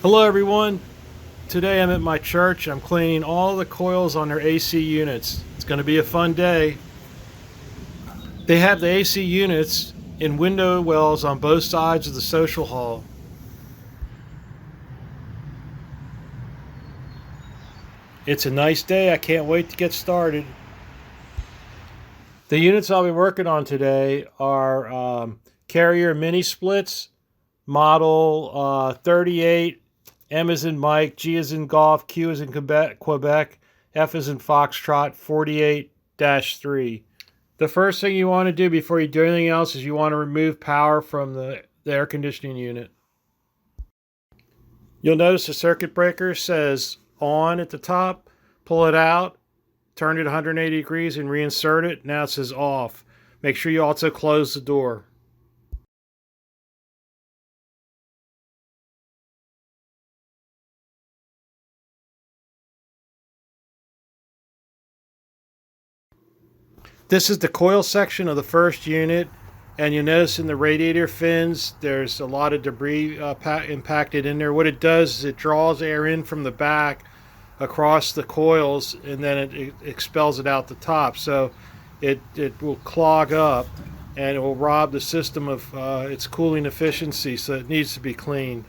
Hello everyone. Today I'm at my church. I'm cleaning all the coils on their AC units. It's going to be a fun day. They have the AC units in window wells on both sides of the social hall. It's a nice day. I can't wait to get started. The units I'll be working on today are carrier mini splits, model 38, M as in Mike, G as in Golf, Q as in Quebec, F as in Foxtrot 48-3. The first thing you want to do before you do anything else is you want to remove power from the air conditioning unit. You'll notice the circuit breaker says on at the top. Pull it out, turn it 180 degrees and reinsert it. Now it says off. Make sure you also close the door. This is the coil section of the first unit, and you'll notice in the radiator fins there's a lot of debris impacted in there. What it does is it draws air in from the back across the coils, and then it expels it out the top. So it will clog up, and it will rob the system of its cooling efficiency, so it needs to be cleaned.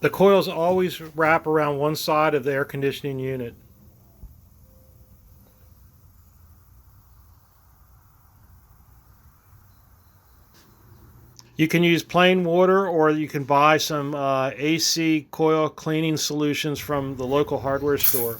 The coils always wrap around one side of the air conditioning unit. You can use plain water, or you can buy some AC coil cleaning solutions from the local hardware store.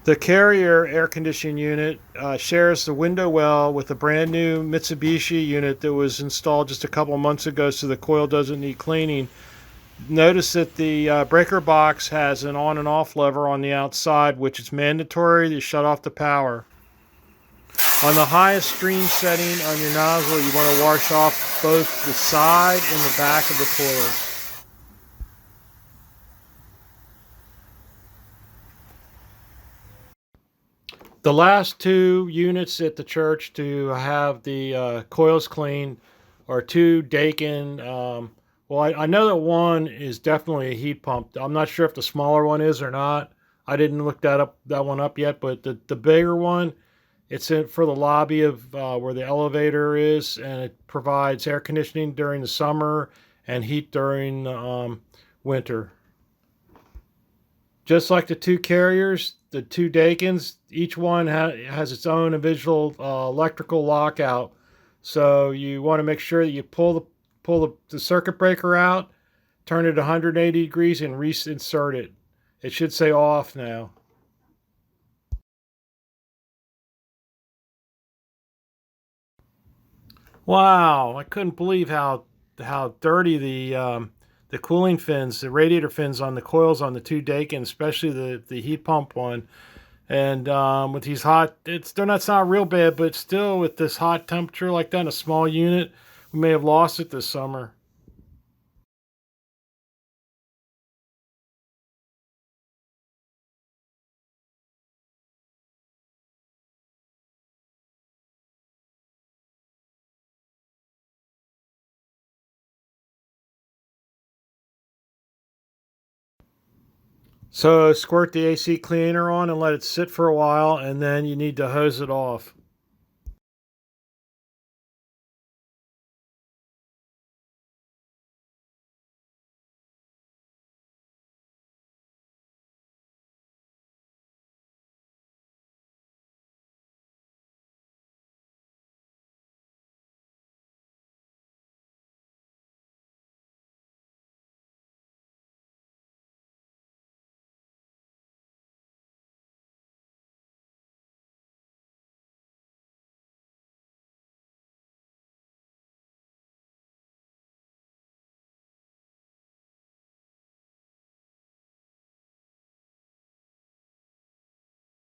The carrier air conditioning unit shares the window well with a brand new Mitsubishi unit that was installed just a couple months ago, so the coil doesn't need cleaning. Notice that the breaker box has an on and off lever on the outside, which is mandatory to shut off the power. On the highest stream setting on your nozzle, you want to wash off both the side and the back of the coils. The last two units at the church to have the coils cleaned are two Daiken. I know that one is definitely a heat pump. I'm not sure if the smaller one is or not. I didn't look that one up yet, but the bigger one, it's in for the lobby of where the elevator is, and it provides air conditioning during the summer and heat during winter. Just like the two carriers, the two Daikens, each one has its own individual electrical lockout. So you want to make sure that you pull the circuit breaker out, turn it 180 degrees, and reinsert it. It should say off now. Wow, I couldn't believe how dirty the cooling fins, the radiator fins on the coils on the two Daikin, especially the heat pump one. And with these hot, it's not real bad, but still with this hot temperature like that in a small unit, we may have lost it this summer. So squirt the AC cleaner on and let it sit for a while, and then you need to hose it off.